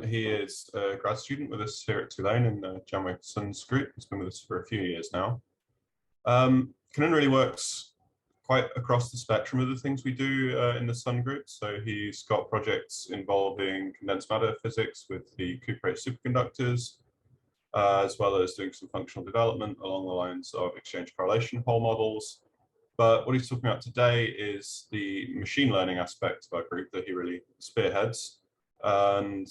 He is a grad student with us here at Tulane in the Jianwei Sun's group. He's been with us for a few years now. Kanun really works quite across the spectrum of the things we do in the Sun group. So he's got projects involving condensed matter physics with the cuprate superconductors, as well as doing some functional development along the lines of exchange correlation Hall models. But what he's talking about today is the machine learning aspect of our group that he really spearheads. And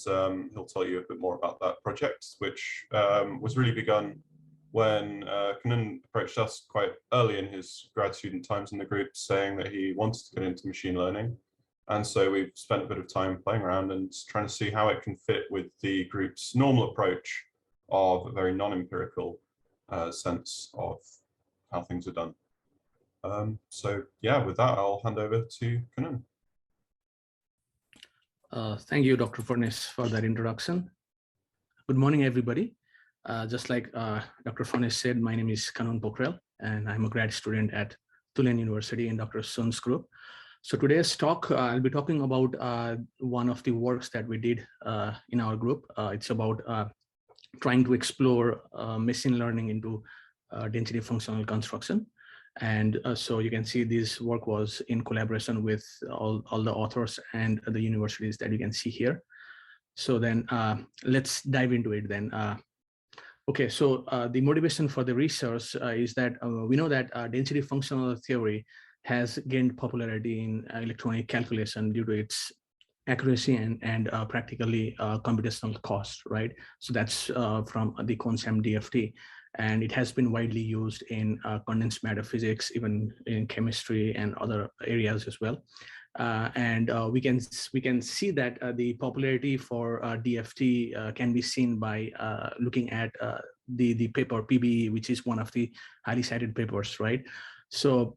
he'll tell you a bit more about that project, which was really begun when Kanun approached us quite early in his grad student times in the group, saying that he wanted to get into machine learning. And so we've spent a bit of time playing around and trying to see how it can fit with the group's normal approach of a very non-empirical sense of how things are done. So yeah, with that, I'll hand over to Kanun. Thank you, Dr. Furness, for that introduction. Good morning, everybody. Just like Dr. Furness said, my name is Kanun Pokharel, and I'm a grad student at Tulane University in Dr. Sun's group. So today's talk, I'll be talking about one of the works that we did in our group. It's about trying to explore machine learning into density functional construction. And so you can see this work was in collaboration with all the authors and the universities that you can see here. So then let's dive into it then. Okay, so the motivation for the research is that we know that density functional theory has gained popularity in electronic calculation due to its accuracy and practically computational cost, right? So that's from the concept DFT. And it has been widely used in condensed matter physics, even in chemistry and other areas as well. And we can see that the popularity for DFT can be seen by looking at the paper PBE, which is one of the highly cited papers, right? So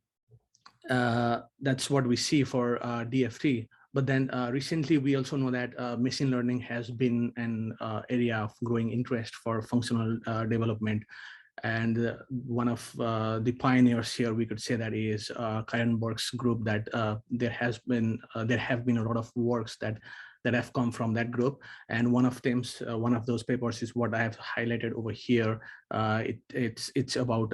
that's what we see for DFT. But then recently, we also know that machine learning has been an area of growing interest for functional development. And one of the pioneers here, we could say that is Kairenberg's group, that there have been a lot of works that have come from that group. And one of those papers is what I have highlighted over here. It's about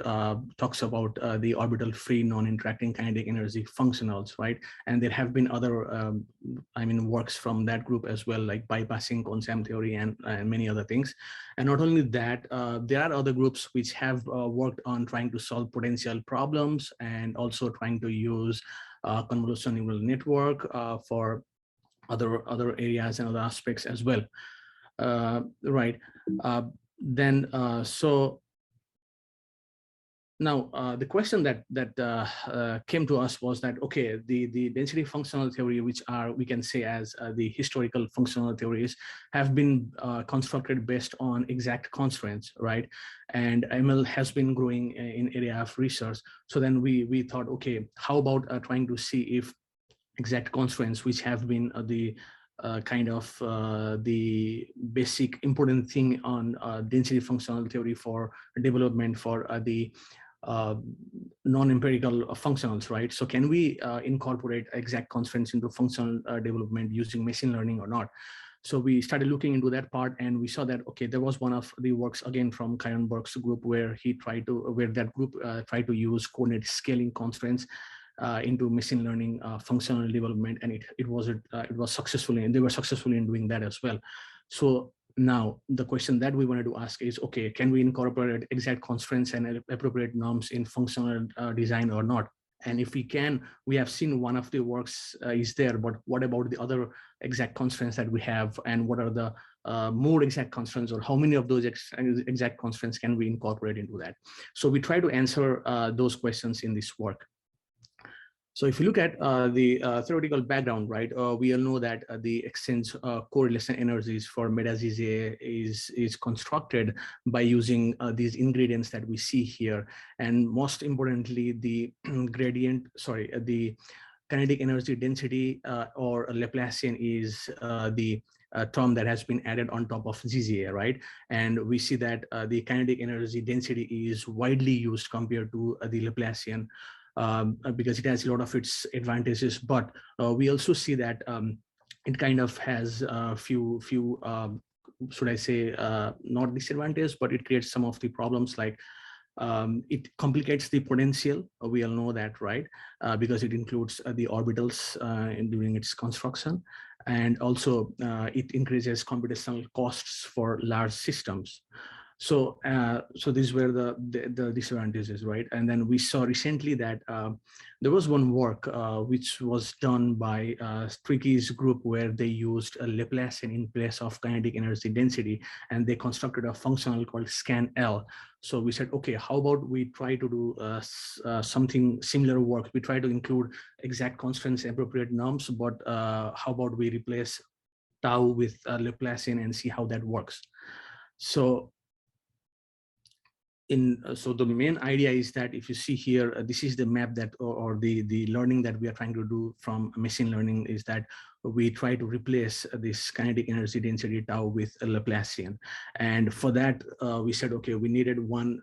talks about the orbital free non-interacting kinetic energy functionals, right? And there have been other works from that group as well, like bypassing concept theory and many other things. And not only that, there are other groups which have worked on trying to solve potential problems and also trying to use convolutional neural network for other areas and other aspects as well, right? So now the question that came to us was that, okay, the density functional theory, which are, we can say as the historical functional theories, have been constructed based on exact constraints, right? And ML has been growing in area of research. So then we thought, okay, how about trying to see if exact constraints, which have been the the basic important thing on density functional theory for development for the non-empirical functionals, right? So can we incorporate exact constraints into functional development using machine learning or not? So we started looking into that part, and we saw that, okay, there was one of the works again from Kairenberg's group where that group tried to use coordinate scaling constraints into machine learning functional development, and it was successfully, and they were successfully in doing that as well. So now the question that we wanted to ask is, okay, can we incorporate exact constraints and appropriate norms in functional design or not? And if we can, we have seen one of the works is there, but what about the other exact constraints that we have, and what are the more exact constraints, or how many of those exact constraints can we incorporate into that? So we try to answer those questions in this work. So if you look at the theoretical background, right, we all know that the exchange correlation energies for meta-GGA is constructed by using these ingredients that we see here. And most importantly, the the kinetic energy density or Laplacian is the term that has been added on top of GGA, right? And we see that the kinetic energy density is widely used compared to the Laplacian, because it has a lot of its advantages, but we also see that it kind of has a few should I say, not disadvantages, but it creates some of the problems, like it complicates the potential. We all know that, right? Because it includes the orbitals during its construction. And also it increases computational costs for large systems. So these were the disadvantages, right? And then we saw recently that there was one work which was done by Tricky's group, where they used a Laplacian in place of kinetic energy density, and they constructed a functional called scan-L. So we said, okay, how about we try to do something similar work? We try to include exact constants, appropriate norms, but how about we replace tau with Laplacian and see how that works? So so the main idea is that if you see here, this is the map that, or the learning that we are trying to do from machine learning, is that we try to replace this kinetic energy density tau with a Laplacian. And for that, we said, okay, we needed one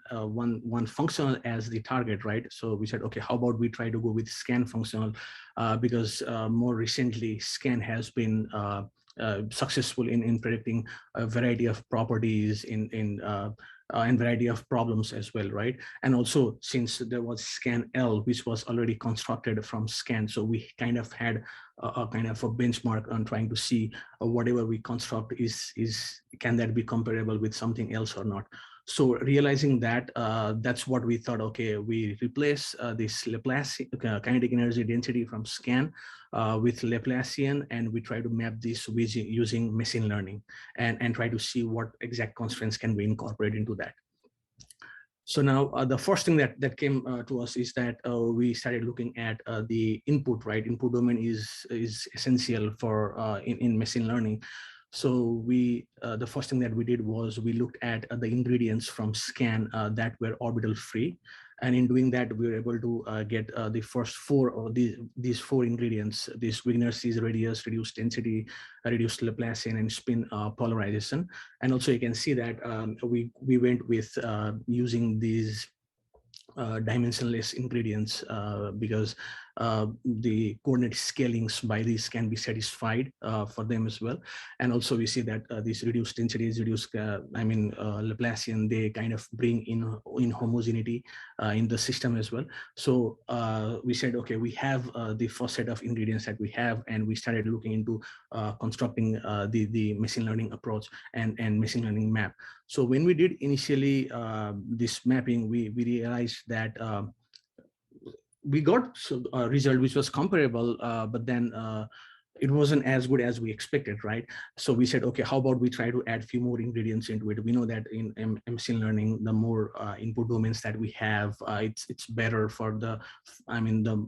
functional as the target, right? So we said, okay, how about we try to go with scan functional, because more recently scan has been successful in predicting a variety of properties and variety of problems as well, right? And also, since there was scan-L, which was already constructed from scan, so we kind of had a kind of a benchmark on trying to see whatever we construct can that be comparable with something else or not. So realizing that, that's what we thought, okay, we replace this Laplacian kinetic energy density from scan with Laplacian, and we try to map this using machine learning and try to see what exact constraints can we incorporate into that. So now the first thing that came to us is that we started looking at the input, right? Input domain is essential for in machine learning. So the first thing that we did was we looked at the ingredients from scan that were orbital free. And in doing that, we were able to get the first four of these four ingredients: this Wigner-Sees radius, reduced density, reduced Laplacian, and spin polarization. And also you can see that we went with using these dimensionless ingredients because the coordinate scalings by these can be satisfied for them as well. And also we see that these reduced densities, Laplacian, they kind of bring in homogeneity in the system as well. So we said, okay, we have the first set of ingredients that we have, and we started looking into constructing the machine learning approach and machine learning map. So when we did initially this mapping, we realized that we got a result which was comparable, but then it wasn't as good as we expected, right? So we said, okay, how about we try to add a few more ingredients into it? We know that in machine learning, the more input domains that we have, it's better for the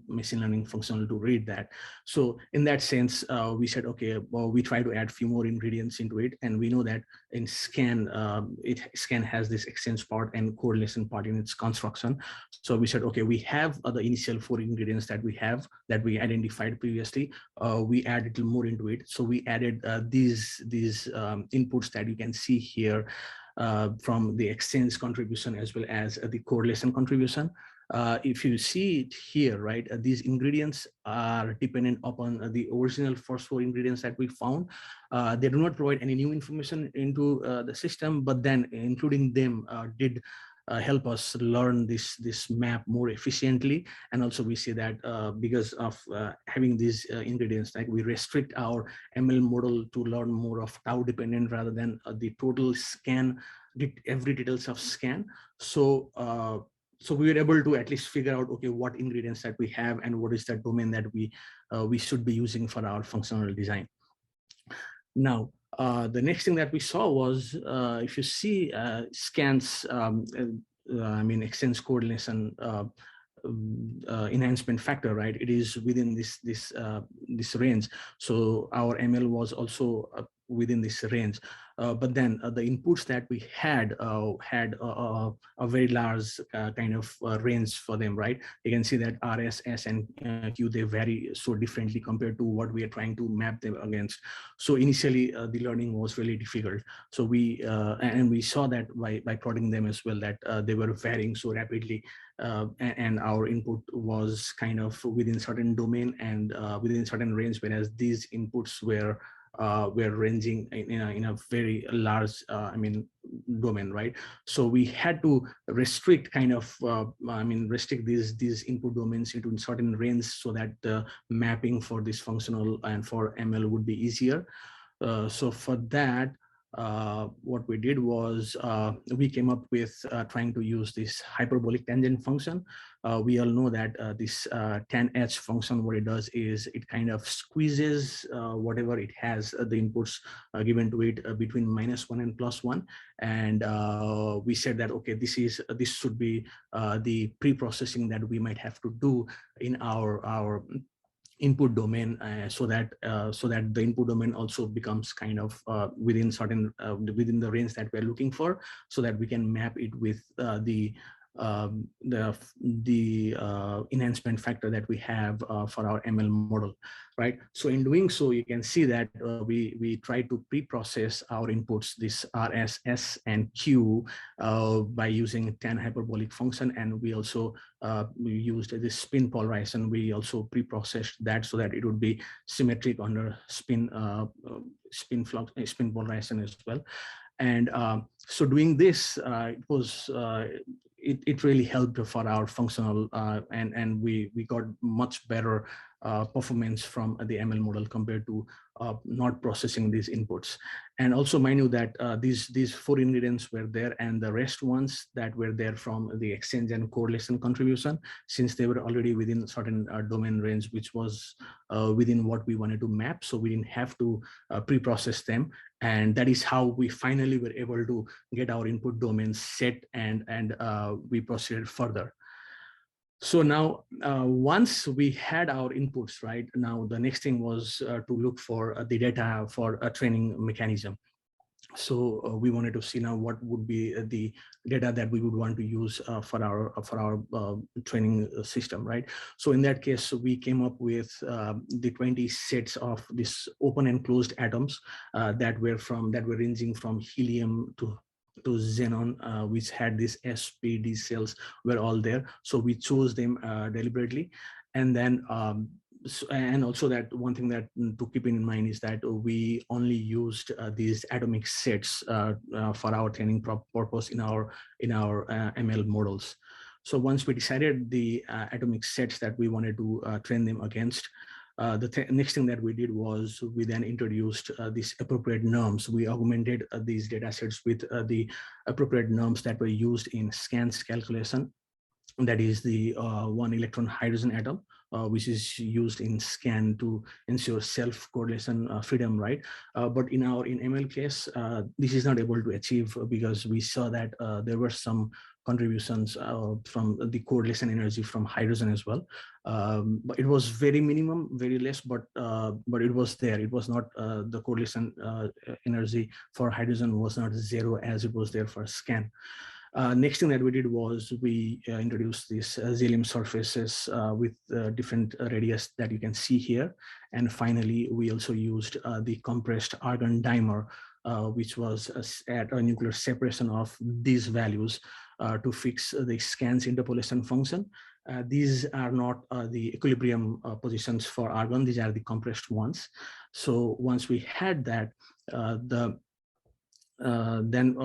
machine learning functional to read that. So in that sense, we said, okay, well, we try to add a few more ingredients into it, and we know that in scan, scan has this exchange part and correlation part in its construction. So we said, okay, we have the initial 4 ingredients that we have that we identified previously. We add a little more into it. So we added these inputs that you can see here from the exchange contribution as well as the correlation contribution. If you see it here, right, these ingredients are dependent upon the original first 4 ingredients that we found. They do not provide any new information into the system, but then including them did help us learn this map more efficiently. And also we see that because of having these ingredients, like we restrict our ML model to learn more of tau dependent rather than the total scan, every details of scan. So so we were able to at least figure out, okay, what ingredients that we have and what is that domain that we should be using for our functional design. Now, the next thing that we saw was, if you see scans, exchange coordination enhancement factor, right? It is within this range. So our ML was also within this range. But then the inputs that we had had a very large kind of range for them, right? You can see that RS, S, and Q, they vary so differently compared to what we are trying to map them against. So initially, the learning was really difficult. So we saw that by plotting them as well, that they were varying so rapidly, and our input was kind of within certain domain and within certain range, whereas these inputs were ranging in a very large domain, right? So we had to restrict restrict these input domains into certain range so that the mapping for this functional and for ML would be easier. So for that, what we did was we came up with trying to use this hyperbolic tangent function. We all know that this tan-h function, what it does is it kind of squeezes whatever it has, the inputs given to it between -1 and +1. And we said that, okay, this should be the pre-processing that we might have to do in our input domain, so that the input domain also becomes kind of within the range that we're looking for, so that we can map it with the enhancement factor that we have for our ML model, right? So in doing so, you can see that we try to pre-process our inputs, this RS, S, and Q, by using tan hyperbolic function, and we also we used this spin polarization. We also pre-processed that so that it would be symmetric under spin polarization as well. And so doing this, it really helped for our functional, and we got much better performance from the ML model compared to not processing these inputs. And also mind you that these 4 ingredients were there, and the rest ones that were there from the exchange and correlation contribution, since they were already within certain domain range, which was within what we wanted to map. So we didn't have to pre-process them. And that is how we finally were able to get our input domains set, and we proceeded further. So now, once we had our inputs, right, now the next thing was to look for the data for a training mechanism. So we wanted to see now what would be the data that we would want to use for our training system, right? So in that case, we came up with the 20 sets of this open and closed atoms that were ranging from helium to xenon, which had this SPD cells were all there. So we chose them deliberately. And then and also that one thing that to keep in mind is that we only used these atomic sets for our training purpose in our ML models. So once we decided the atomic sets that we wanted to train them against, the next thing that we did was we then introduced these appropriate norms. We augmented these data sets with the appropriate norms that were used in scans calculation. That is the 1 electron hydrogen atom, which is used in scan to ensure self-correlation freedom, right? But in ML case, this is not able to achieve because we saw that there were some contributions from the correlation energy from hydrogen as well. But it was very minimum, very less, but it was there. It was not the correlation energy for hydrogen was not 0 as it was there for scan. Next thing that we did was we introduced these Xelium surfaces with different radius that you can see here. And finally, we also used the compressed argon dimer, which was at a nuclear separation of these values to fix the scans interpolation function. These are not the equilibrium positions for argon, these are the compressed ones. So once we had that, then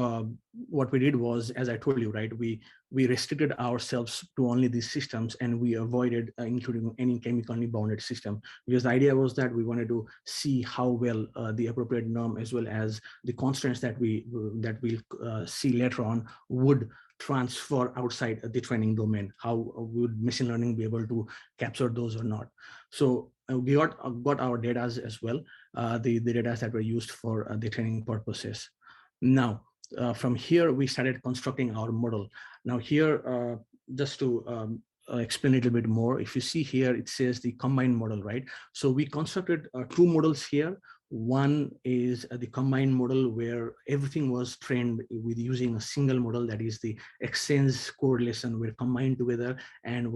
what we did was, as I told you, right, we restricted ourselves to only these systems, and we avoided including any chemically bounded system, because the idea was that we wanted to see how well the appropriate norm as well as the constants that we'll see later on would transfer outside the training domain. How would machine learning be able to capture those or not? So we got our data as well, the data that were used for the training purposes. Now, from here, we started constructing our model. Now here, just to explain a little bit more, if you see here, it says the combined model, right? So we constructed 2 models here. One is the combined model, where everything was trained with using a single model, that is the exchange correlation were combined together, and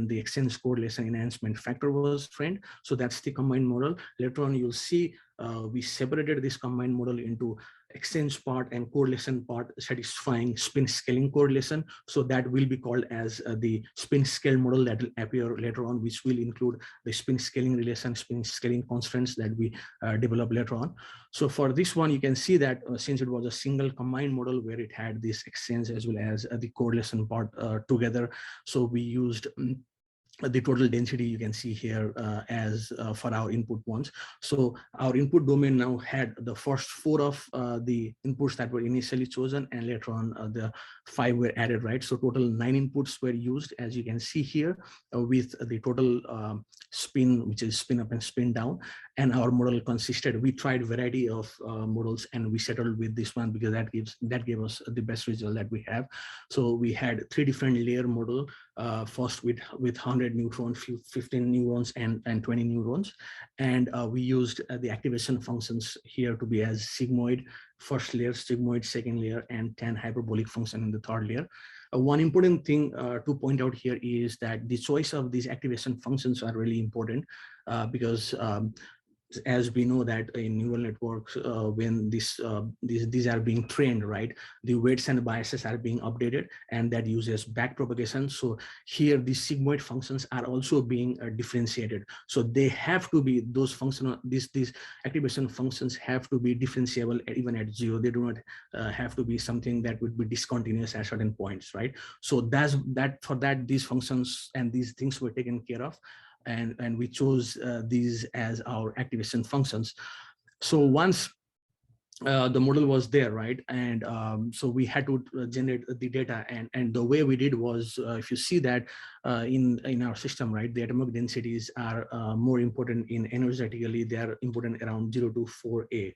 the exchange correlation enhancement factor was trained. So that's the combined model. Later on, you'll see we separated this combined model into exchange part and correlation part satisfying spin scaling correlation. So that will be called as the spin scale model that will appear later on, which will include the spin scaling relation, spin scaling constraints that we develop later on. So for this one, you can see that since it was a single combined model where it had this exchange as well as the correlation part together, so we used the total density you can see here as for our input ones. So our input domain now had the first 4 of the inputs that were initially chosen, and later on the 5 were added, right? So total 9 inputs were used, as you can see here, with the total spin, which is spin up and spin down. And our model consisted, we tried variety of models, and we settled with this one because that gave us the best result that we have. So we had 3 different layer model, first with 100 neurons, 15 neurons, and 20 neurons. And we used the activation functions here to be as sigmoid, first layer, sigmoid, second layer, and 10 hyperbolic function in the third layer. One important thing to point out here is that the choice of these activation functions are really important because as we know that in neural networks, when these are being trained, right, the weights and biases are being updated, and that uses back propagation. So here these sigmoid functions are also being differentiated. So they have to be, those functional, these activation functions have to be differentiable even at 0. They do not have to be something that would be discontinuous at certain points, right? So for that these functions and these things were taken care of. And we chose these as our activation functions. So once the model was there, right, and so we had to generate the data, and the way we did was, if you see that in our system, right, the atomic densities are more important in energetically, they are important around 0 to 4a.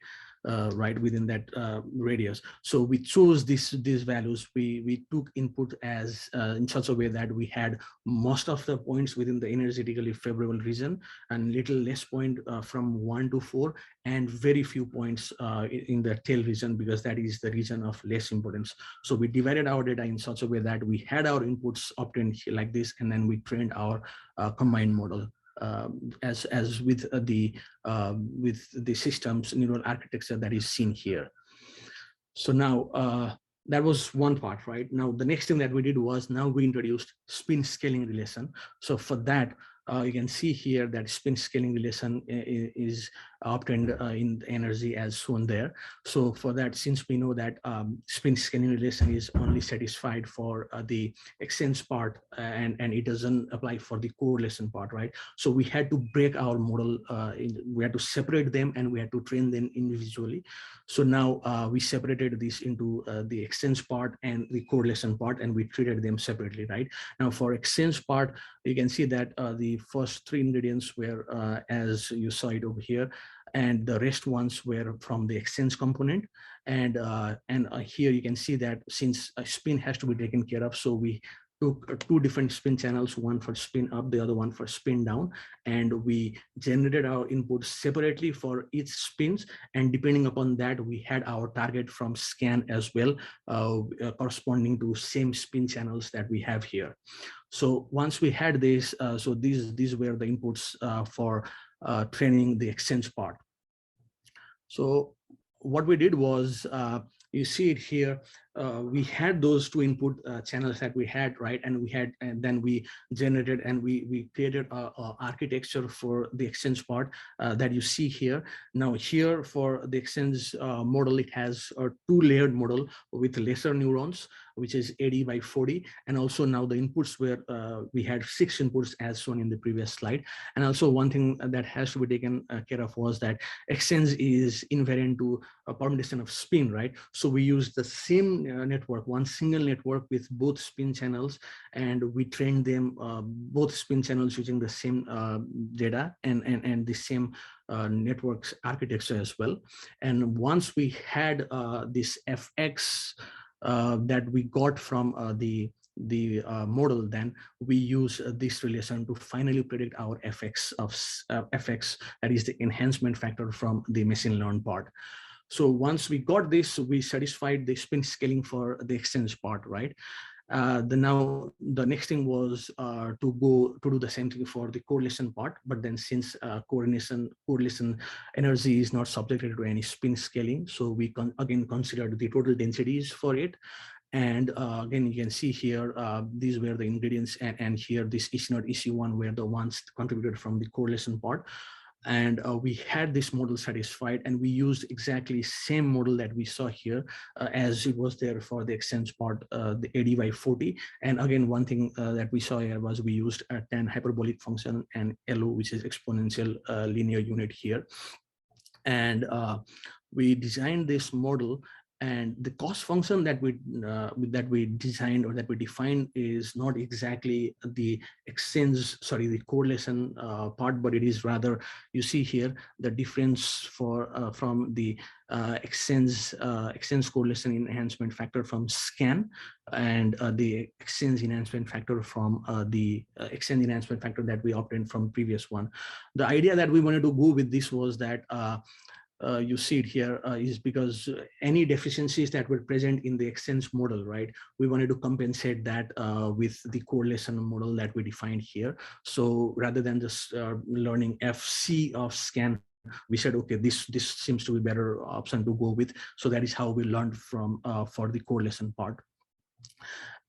Right, within that radius. So we chose these values. We took input as in such a way that we had most of the points within the energetically favorable region, and little less point from 1 to 4, and very few points in the tail region, because that is the region of less importance. So we divided our data in such a way that we had our inputs obtained like this, and then we trained our combined model. As with the system's neural architecture that is seen here. So now that was one part, right? Now the next thing that we did was, now we introduced spin scaling relation. So for that, you can see here that spin scaling relation is obtained in the energy as shown there. So for that, since we know that spin scaling relation is only satisfied for the exchange part, and it doesn't apply for the correlation part, right? So we had to break our model, we had to separate them, and we had to train them individually. So now we separated this into the exchange part and the correlation part, and we treated them separately, right? Now for exchange part, you can see that the first 3 ingredients were as you saw it over here, and the rest ones were from the exchange component. And here you can see that since a spin has to be taken care of, so we took 2 different spin channels, one for spin up, the other one for spin down, and we generated our inputs separately for each spins, and depending upon that, we had our target from scan as well, corresponding to same spin channels that we have here. So once we had this, so these were the inputs for training the exchange part. So what we did was, you see it here, we had those 2 input channels that we had, right? And then we generated and we created a architecture for the exchange part that you see here. Now here for the exchange model, it has a 2-layered model with lesser neurons, which is 80 by 40. And also now the inputs were, we had 6 inputs as shown in the previous slide. And also one thing that has to be taken care of was that exchange is invariant to a permutation of spin, right? So we use the same network, one single network with both spin channels, and we trained them both spin channels using the same data and the same networks architecture as well. And once we had this fx that we got from the the model, then we use this relation to finally predict our fx of fx, that is the enhancement factor from the machine learned part. So once we got this, we satisfied the spin scaling for the exchange part, right? Now the next thing was to do the same thing for the correlation part, but then since correlation energy is not subjected to any spin scaling, so we again considered the total densities for it. And again, you can see here, these were the ingredients, and here this EC0, EC1 were the ones contributed from the correlation part. And we had this model satisfied, and we used exactly same model that we saw here as it was there for the exchange part, the ADY40. And again, one thing that we saw here was we used a tan hyperbolic function and LO, which is exponential linear unit here. And we designed this model, and the cost function that we designed or that we defined is not exactly the the correlation part, but it is rather, you see here the difference for from the exchange correlation enhancement factor from scan, and the exchange enhancement factor from the exchange enhancement factor that we obtained from previous one. The idea that we wanted to go with this was that you see it here is because any deficiencies that were present in the exchange model, right? We wanted to compensate that with the correlation model that we defined here. So rather than just learning FC of scan, we said, okay, this seems to be better option to go with. So that is how we learned from for the correlation part.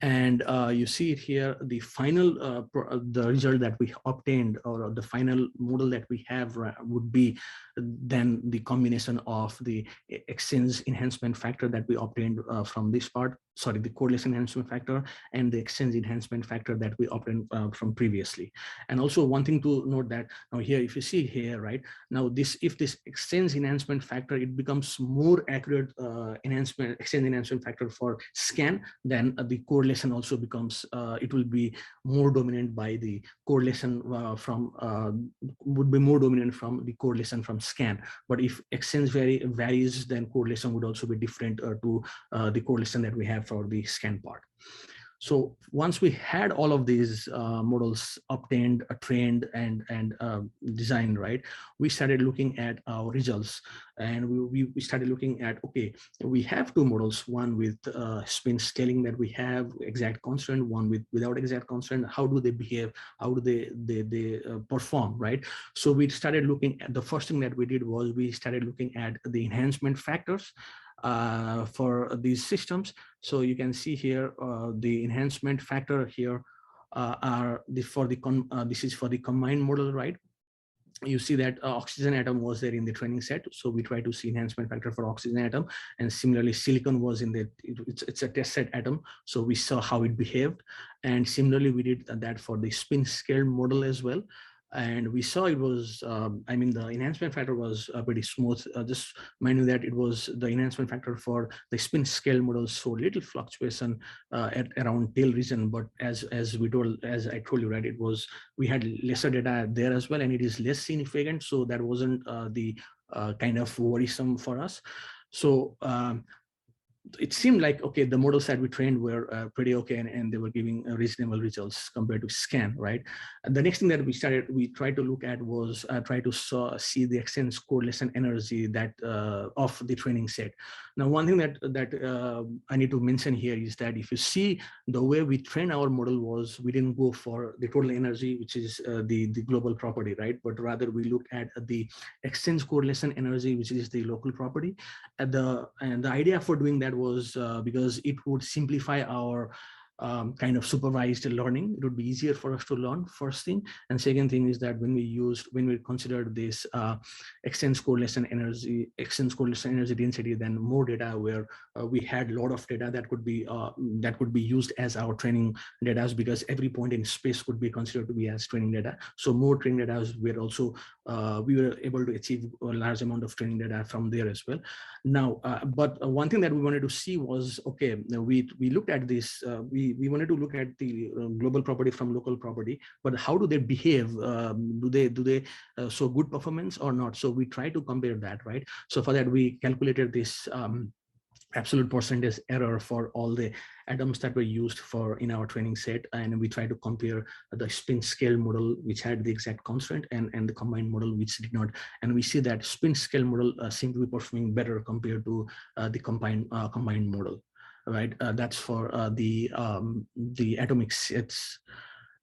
And you see it here, the final, the result that we obtained, or the final model that we have would be then the combination of the exchange enhancement factor that we obtained from this part, sorry, the correlation enhancement factor, and the exchange enhancement factor that we obtained from previously. And also one thing to note that now here, if you see here, right, now this, if this exchange enhancement factor, it becomes more accurate exchange enhancement factor for scan, then the correlation also becomes, it will be more dominant by the correlation would be more dominant from the correlation from scan. But if exchange varies, then correlation would also be different to the correlation that we have for the scan part. So once we had all of these models obtained, trained, and designed, right, we started looking at our results, and we started looking at, okay, we have two models, one with spin scaling that we have exact constant, one without exact constant. How do they behave? How do they perform, right? So we started looking at, the first thing that we did was we started looking at the enhancement factors for these systems. So you can see here the enhancement factor here this is for the combined model, right? You see that oxygen atom was there in the training set, so we try to see enhancement factor for oxygen atom, and similarly silicon was in the it's a test set atom, so we saw how it behaved. And similarly we did that for the spin scaled model as well, and we saw it was I mean, the enhancement factor was pretty smooth. Just mind you that it was the enhancement factor for the spin scale models, so little fluctuation at around tail region, but as I told you, right, it was, we had lesser data there as well, and it is less significant, so that wasn't the kind of worrisome for us. So it seemed like, okay, the models that we trained were pretty okay, and they were giving reasonable results compared to scan, right? And the next thing that we tried to look at was try to see the exchange correlation energy that of the training set. Now, one thing that I need to mention here is that if you see the way we train our model was, we didn't go for the total energy, which is the global property, right? But rather we looked at the exchange correlation energy, which is the local property. And the idea for doing that was because it would simplify our kind of supervised learning. It would be easier for us to learn, first thing. And second thing is that when we considered this exchange correlation energy density, then more data where we had a lot of data that could be used as our training data, because every point in space could be considered to be as training data. So more training data were also we were able to achieve a large amount of training data from there as well. Now, but one thing that we wanted to see was, okay, we looked at this, we wanted to look at the global property from local property, but how do they behave? Do they show good performance or not? So we try to compare that, right? So for that, we calculated this absolute percentage error for all the atoms that were used for in our training set, and we try to compare the spin scale model which had the exact constant and the combined model which did not, and we see that spin scale model seemed to be performing better compared to the combined model, right? That's for the atomic sets.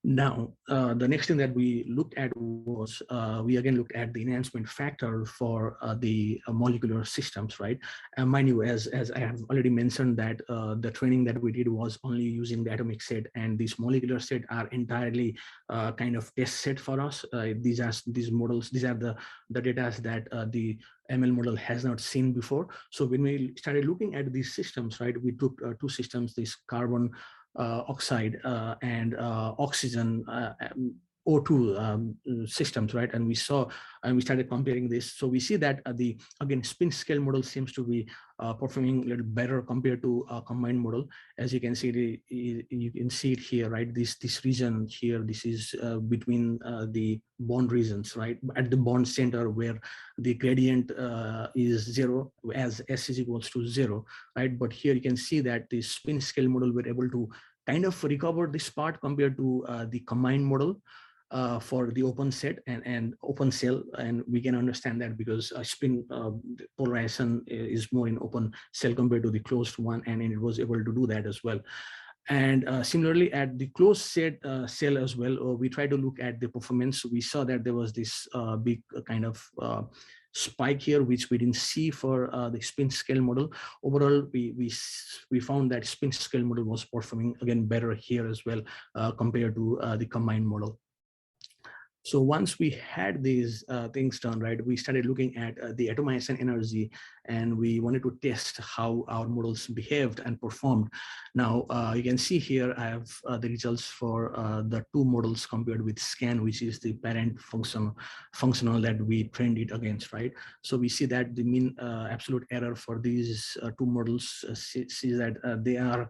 Now, the next thing that we looked at was, we again looked at the enhancement factor for the molecular systems, right? And mind you, as I have already mentioned that the training that we did was only using the atomic set, and these molecular set are entirely kind of test set for us. These models, these are the data that the ML model has not seen before. So when we started looking at these systems, right, we took two systems, this carbon oxide and oxygen O2 systems, right? And we saw, and we started comparing this. So we see that the, again, spin scale model seems to be performing a little better compared to a combined model. As you can see, you can see it here, right? This region here, this is between the bond regions, right? At the bond center where the gradient is 0 as S is equals to 0, right? But here you can see that the spin scale model were able to kind of recover this part compared to the combined model for the open set and open cell. And we can understand that because spin polarization is more in open cell compared to the closed one, and it was able to do that as well. And similarly at the closed set cell as well, we try to look at the performance. We saw that there was this big kind of spike here, which we didn't see for the spin scale model. Overall, we found that spin scale model was performing again better here as well compared to the combined model. So once we had these things done, right, we started looking at the atomization energy, and we wanted to test how our models behaved and performed. Now, you can see here, I have the results for the two models compared with SCAN, which is the parent functional that we trained it against, right? So we see that the mean absolute error for these two models see that they are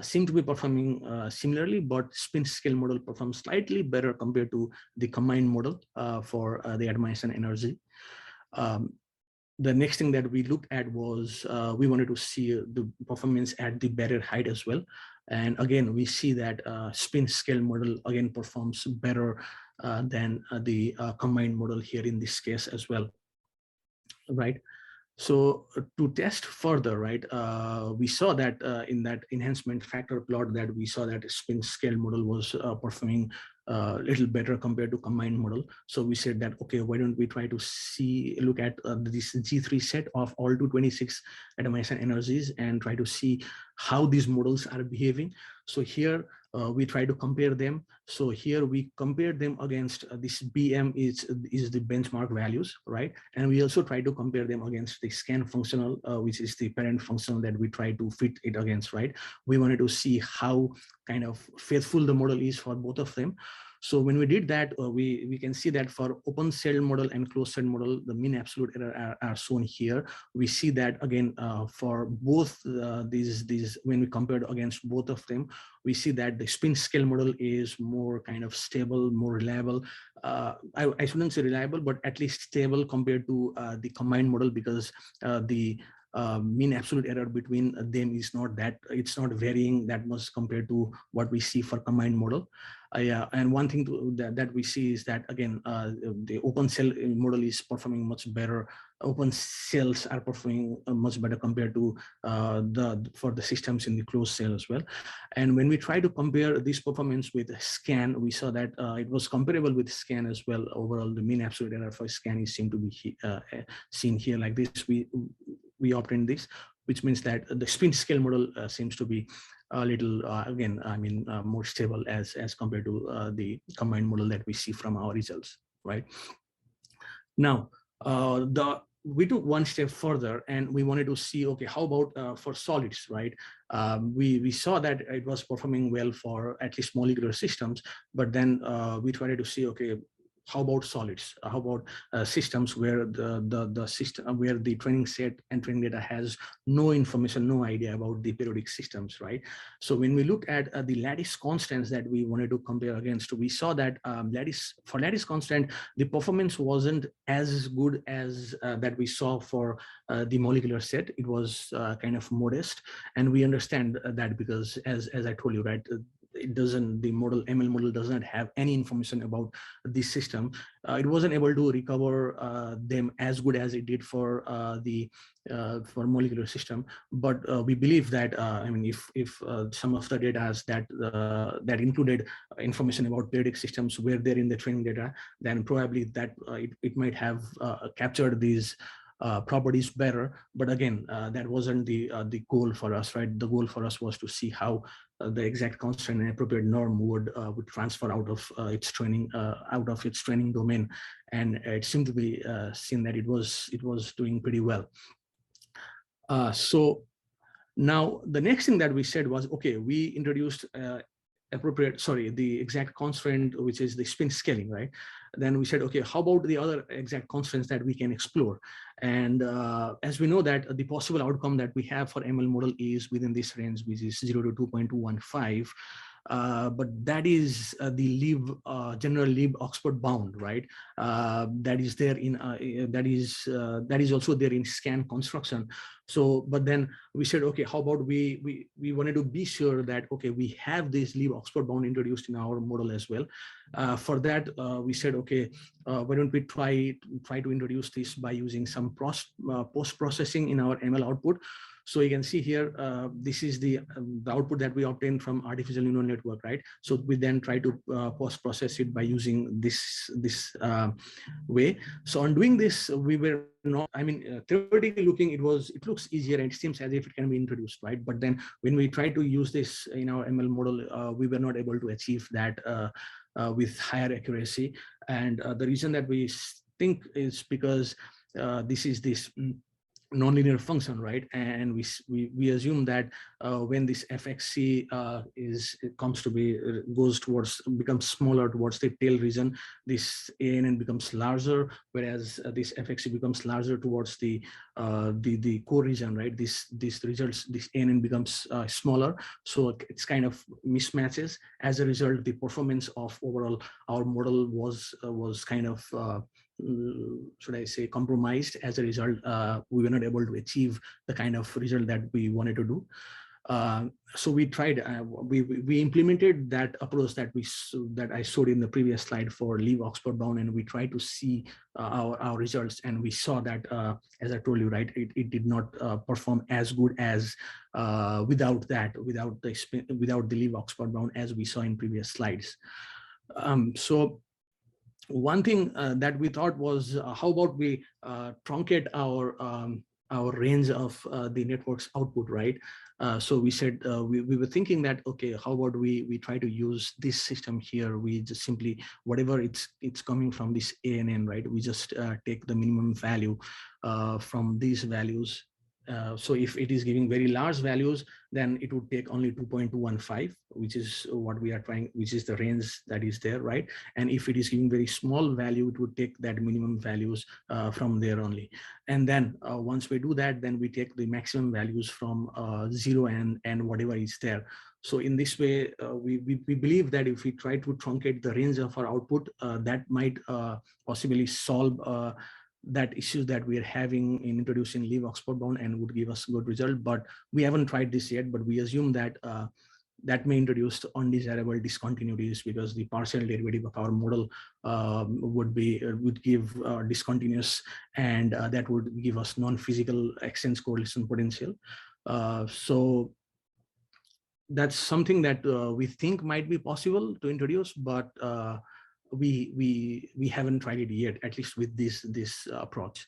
seem to be performing similarly, but spin scale model performs slightly better compared to the combined model for the atomization energy. The next thing that we looked at was we wanted to see the performance at the barrier height as well. And again, we see that spin scale model again performs better than the combined model here in this case as well, right? So to test further, right, we saw that in that enhancement factor plot that we saw that spin scale model was performing a little better compared to combined model. So we said that, okay, why don't we try to look at this G3 set of all 226 atomization energies and try to see how these models are behaving. So here we try to compare them. So here we compare them against this BM is the benchmark values, right? And we also try to compare them against the SCAN functional, which is the parent functional that we try to fit it against, right? We wanted to see how kind of faithful the model is for both of them. So when we did that, we can see that for open cell model and closed cell model, the mean absolute error are shown here. We see that again for both these when we compared against both of them, we see that the spin scale model is more kind of stable, more reliable. I shouldn't say reliable, but at least stable compared to the combined model, because the mean absolute error between them is not that, it's not varying that much compared to what we see for combined model. And one thing that we see is that again the open cell model is performing much better. Open cells are performing much better compared to for the systems in the closed cell as well. And when we try to compare this performance with SCAN, we saw that it was comparable with SCAN as well. Overall, the mean absolute error for SCAN is seen to be seen here like this. We obtained this, which means that the spin scale model seems to be a little, again, I mean, more stable as compared to the combined model that we see from our results, right? Now, we took one step further and we wanted to see, okay, how about for solids, right? We saw that it was performing well for at least molecular systems, but then we tried to see, okay, how about solids? How about systems where the system, where the training set and training data has no information, no idea about the periodic systems, right? So when we look at the lattice constants that we wanted to compare against, we saw that for lattice constant, the performance wasn't as good as that we saw for the molecular set. It was kind of modest, and we understand that because as I told you, right, the ML model does not have any information about this system. It wasn't able to recover them as good as it did for for molecular system. But we believe that I mean, if some of the data that included information about periodic systems were there in the training data, then probably that it might have captured these properties better. But again, that wasn't the goal for us, right? The goal for us was to see how the exact constant and appropriate norm would transfer out of its training domain, and it seemed to be seen that it was doing pretty well. So now the next thing that we said was, okay, we introduced the exact constraint, which is the spin scaling, right? Then we said, okay, how about the other exact constraints that we can explore? And as we know that the possible outcome that we have for ML model is within this range, which is 0 to 2.215. But that is the LIEB, general LIEB Oxford bound, right? That is there in that is also there in scan construction. So, but then we said, okay, how about we wanted to be sure that, okay, we have this LIEB Oxford bound introduced in our model as well. For that, we said, okay, why don't we try to introduce this by using some post processing in our ML output. So you can see here, this is the output that we obtained from artificial neural network, right? So we then try to post process it by using this way. So on doing this, we were not, I mean, theoretically looking, it looks easier and it seems as if it can be introduced, right? But then when we try to use this in our ML model, we were not able to achieve that with higher accuracy. And the reason that we think is because this is this nonlinear function, right? And we assume that when this fxc becomes smaller towards the tail region, this ANN becomes larger, whereas this fxc becomes larger towards the core region, right? This ANN becomes smaller, so it's kind of mismatches. As a result, the performance of overall our model was kind of should I say compromised. As a result, we were not able to achieve the kind of result that we wanted to do. So we tried, we implemented that approach that I showed in the previous slide for LIEB Oxford bound, and we tried to see our results, and we saw that, as I told you, right, it did not perform as good as without the LIEB Oxford bound, as we saw in previous slides. So one thing that we thought was, how about we truncate our range of the network's output, right? So we said, we were thinking that, okay, how about we try to use this system here? We just simply, whatever it's coming from this ANN, right? We just take the minimum value from these values. So if it is giving very large values, then it would take only 2.215, which is what we are trying, which is the range that is there, right? And if it is giving very small value, it would take that minimum values from there only. And then once we do that, then we take the maximum values from 0 and whatever is there. So in this way, we believe that if we try to truncate the range of our output, that might possibly solve that issue that we are having in introducing LIEB Oxford bound, and would give us a good result. But we haven't tried this yet, but we assume that that may introduce undesirable discontinuities, because the partial derivative of our model would give discontinuous, and that would give us non-physical exchange correlation potential. So that's something that we think might be possible to introduce, but we haven't tried it yet, at least with this approach.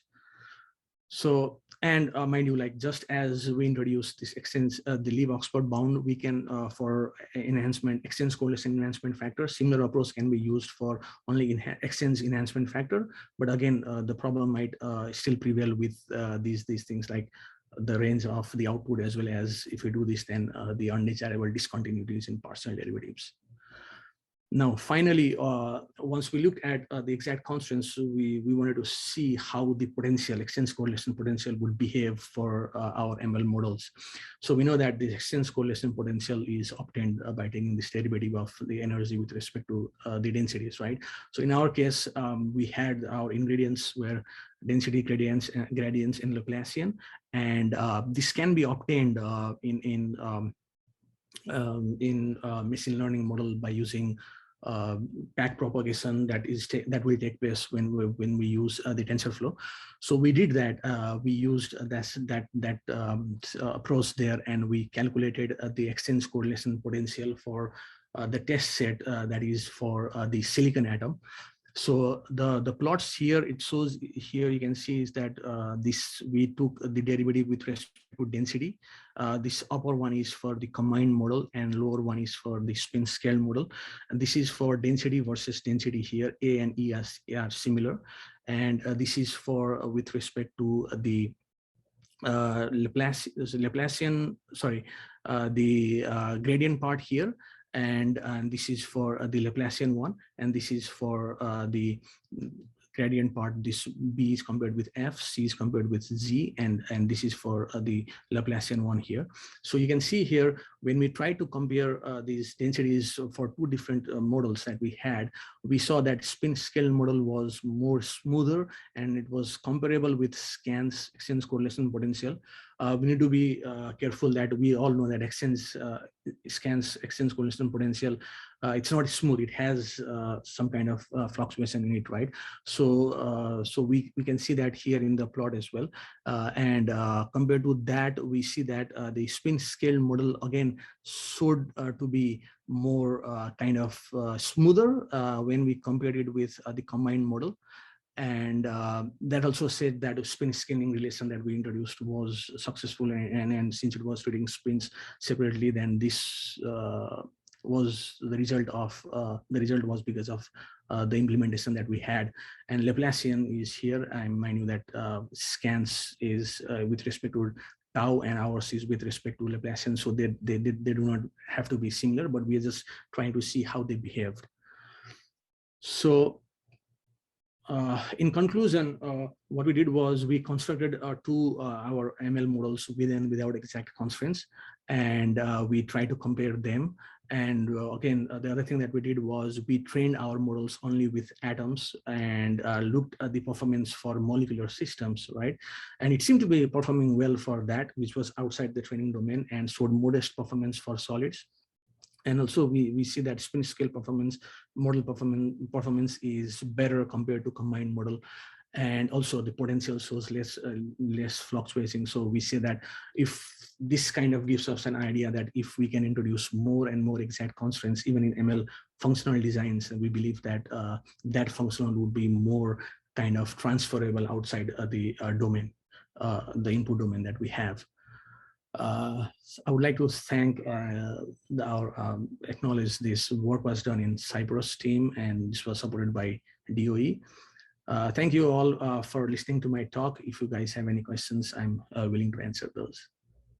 So, and mind you, like just as we introduced this exchange, the LIEB Oxford bound, we can for enhancement, exchange correlation enhancement factor, similar approach can be used for only exchange enhancement factor. But again, the problem might still prevail with these things like the range of the output, as well as if we do this, then the undesirable discontinuities in partial derivatives. Now, finally, once we looked at the exact constraints, we wanted to see how the potential, exchange correlation potential would behave for our ML models. So we know that the exchange correlation potential is obtained by taking this derivative of the energy with respect to the densities, right? So in our case, we had our ingredients were density gradients and Laplacian, and this can be obtained in machine learning model by using back propagation that will take place when we use the TensorFlow. So we did that. We used that approach there, and we calculated the exchange correlation potential for the test set that is for the silicon atom. So the plots here, it shows here, you can see is that we took the derivative with respect to density. This upper one is for the combined model and lower one is for the spin scale model. And this is for density versus density here. A and E are similar. And this is for with respect to the Laplacian, sorry, the gradient part here. And this is for the Laplacian one, and this is for the gradient part. This B is compared with F, C is compared with Z, and this is for the Laplacian one here. So you can see here, when we try to compare these densities for two different models that we had, we saw that spin scale model was more smoother and it was comparable with SCAN's exchange correlation potential. We need to be careful that we all know that SCAN's exchange correlation potential, it's not smooth. It has some kind of fluctuation in it, right? So we can see that here in the plot as well. And compared to that, we see that the spin scale model again showed to be more kind of smoother when we compared it with the combined model. And that also said that spin scaling relation that we introduced was successful, and since it was treating spins separately, then this was the result was because of the implementation that we had. And Laplacian is here. I mind you that SCAN's is with respect to tau and ours is with respect to Laplacian, so they do not have to be similar, but we are just trying to see how they behaved. So in conclusion, what we did was we constructed our ML models with and without exact constraints, and we tried to compare them. And again, the other thing that we did was we trained our models only with atoms and looked at the performance for molecular systems, right? And it seemed to be performing well for that, which was outside the training domain, and showed modest performance for solids. And also we see that spin scale model performance is better compared to combined model. And also the potential shows less fluctuating. So we see that if this kind of gives us an idea that if we can introduce more and more exact constraints, even in ML functional designs, we believe that that functional would be more kind of transferable outside the domain, the input domain that we have. I would like to thank acknowledge this work was done in Cyprus team, and this was supported by DOE. Thank you all for listening to my talk. If you guys have any questions, I'm willing to answer those.